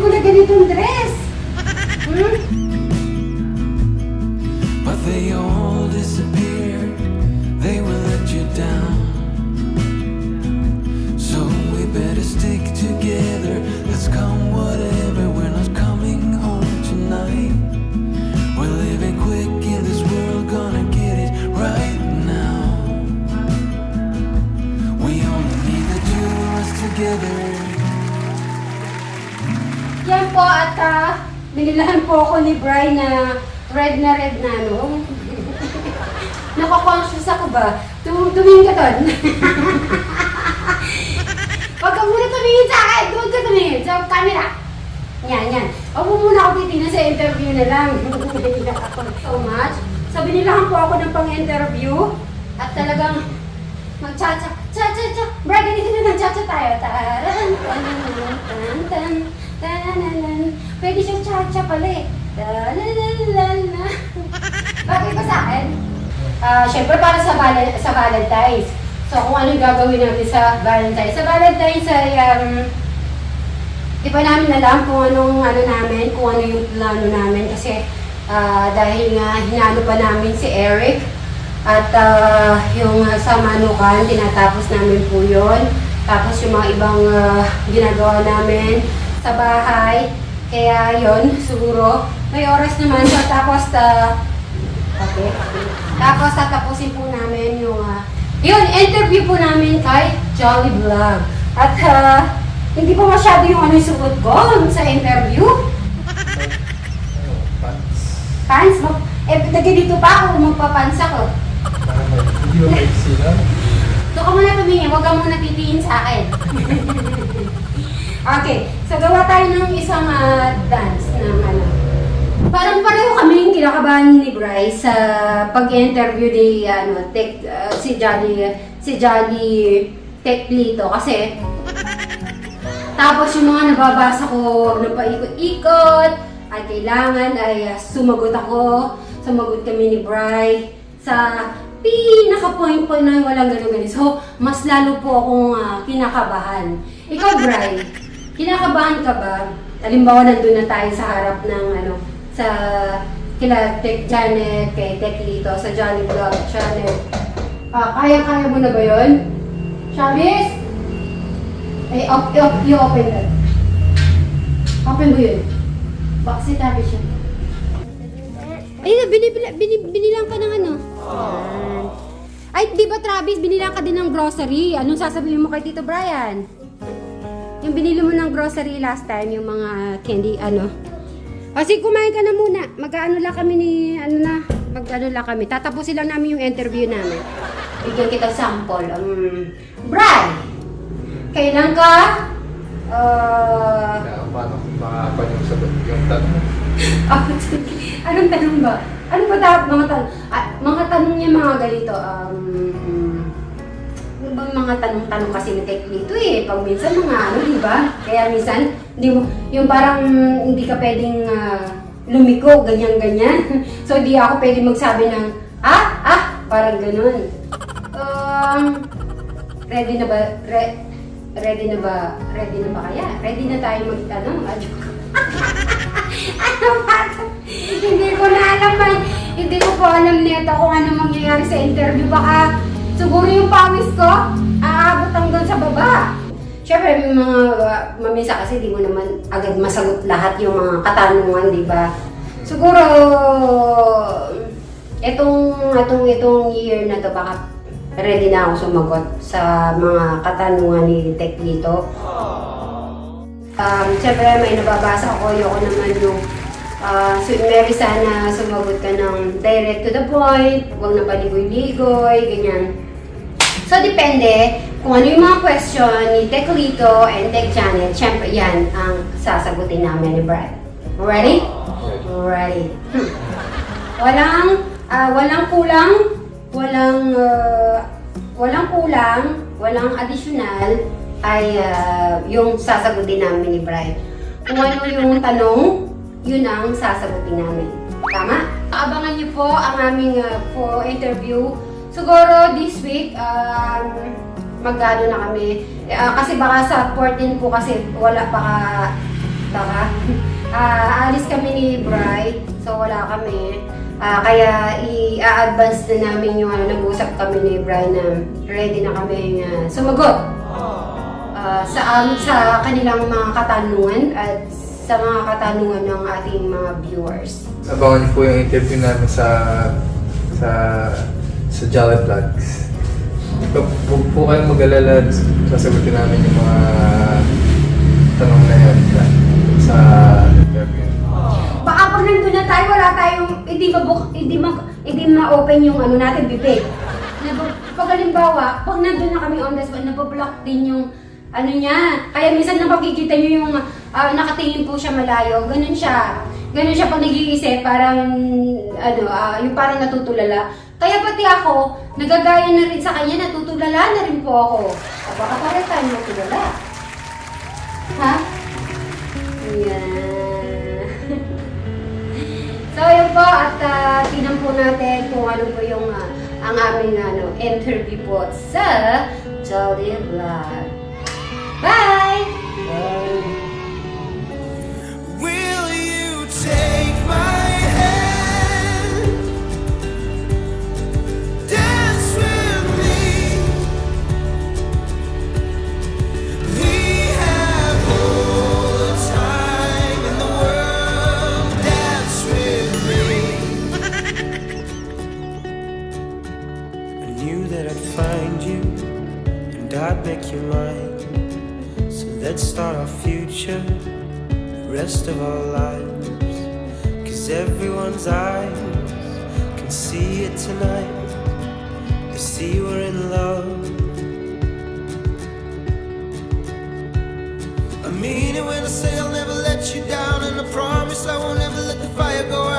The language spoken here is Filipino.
ko na ganitong dress. But they all disappeared, they will let you down. So we better stick together, let's come whatever, we're not coming home tonight. We're living quick in this world, gonna get it right now. We only need the two of us together. Yan po at binilahan po ako ni Brian na red na ano. Nako-conscious ako ba? Tumingin ka doon. Huwag ka muna tumingin sa akin. Doon ka tumingin sa camera. Yan. Huwag mo muna ako titingnan sa interview na lang. Naiyak ako so much. So binilahan po ako ng pang-interview. At talagang mag-cha-cha. Cha-cha-cha. Brian, ganito na nag-cha-cha tayo. Taran, tan, tan, tan. Pwede siyang cha-cha pala eh. La-la-la-la-la. Bagay pa sa akin? Siyempre para sa Valentine's. So kung anong gagawin natin sa Valentine's. Sa Valentine's ay, di ba namin alam kung anong namin, kung ano yung plano namin. Kasi dahil nga hinano pa namin si Eric. At yung sa Manukan, tinatapos namin po yun. Tapos yung mga ibang ginagawa namin sa bahay. Kaya yon siguro may oras naman. So, tapos okay. Tapos tatapusin po namin yung interview po namin kay Jolly Vlog. At hindi pa masyado yung ano yung suot ko sa interview. Pants? Dito pa ako magpapants ako. Hindi mo mag-sila? Doon ka muna tumingin, huwag ka muna titingin sa akin. Okay, so gawa tayo ng isang dance ng ano. Parang pareho kaming kinakabahan ni Bryce sa pag-interview ni si Jolly Teclito kasi tapos yung mga nababasa ko, huwag na paikot-ikot ay kailangan ay sumagot kami ni Bryce sa pinaka-point na walang gano'n. So, mas lalo po akong kinakabahan. Ikaw, Bryce, kinakabahan ka ba? Halimbawa, nandun na tayo sa harap ng sa kila Tech Janet, kay Tech Lito, sa Jolly Vlog channel. Kaya mo na ba yun? Shamis? Ay, you open that. Open mo yun. Bakit tabi siya? Ay, binilang ka ng ano? Ay, di ba Travis, binilang ka din ng grocery. Anong sasabihin mo kay Tito Brian? Yung binili mo ng grocery last time, yung mga candy, O, sige, kumain ka na muna. Mag-ano lang kami lang kami. Tatapusin lang namin yung interview namin. Bigyan kita sample. Brian, kailan ka? Paano makakapan yung sagot yung tanong? Anong tanong ba? Ano ba dapat mga tanong? Mga tanong niya mga ganito. Ano bang mga tanong kasi ni Tech Lito eh. Pag minsan mga di ba? Kaya minsan, yung parang hindi ka pwedeng lumiko, ganyan-ganyan. So, di ako pwedeng magsabi ng, parang ganun. Ready na ba? Ready na ba kaya? Ready na tayo magtanong? Ano ba? Hindi ko na alam. Hindi ko po alam nito kung ano mangyayari sa interview. Baka siguro yung pawis ko aabot hanggang sa baba. Siyempre, may mga mamisa kasi di mo naman agad masagot lahat yung mga katanungan, di ba? Siguro, itong year na to, baka ready na ako sumagot sa mga katanungan ni Tech Lito. Siyempre, may nababasa ko, ayoko naman yung Mary, sana sumagot ka ng direct to the point, huwag na paligoy-ligoy, ganyan. So, depende kung ano yung mga question ni Tech Lito and Tech Janet, siyempre yan ang sasagutin namin ni Brad. Ready? Ready. Walang kulang, walang additional ay yung sasagutin namin ni Brian. Kung ano yung tanong, yun ang sasagutin namin. Tama? Abangan niyo po ang aming for interview. Siguro this week, mag-ano na kami. Kasi baka sa 14 po kasi wala Baka. Aalis kami ni Bri, so wala kami. Kaya i-advance na namin yung nag-usap kami ni Bri na ready na kami sumagot sa kanilang mga katanungan at sa mga katanungan ng ating mga viewers. Abangan niyo po yung interview namin sa Jolly Vlogs. Huwag po kayong mag-alala, sasagutin namin yung mga tanong na yan sa interview. Baka pag nandun na tayo, wala tayong, hindi ma-open yung natin, bibig. Pag halimbawa, pag nandun na kami on the spot, nabablock din yung niya. Kaya minsan napakikita nyo yung nakatingin po siya malayo. Ganun siya pag nag-iisip, parang yung parang natutulala. Kaya pati ako, nagagaya na rin sa kanya, natutulala na rin po ako. Baka parang tayo natulala. Ha? Ayan. So yun po, at tingnan po natin kung ano po yung ang aming interview po sa Jolly Vlog. Bye! Will you take my hand? Dance with me. We have all the time in the world. Dance with me. I knew that I'd find you and I'd make you mine. So let's start our future, the rest of our lives. 'Cause everyone's eyes can see it tonight. They see we're in love. I mean it when I say I'll never let you down, and I promise I won't ever let the fire go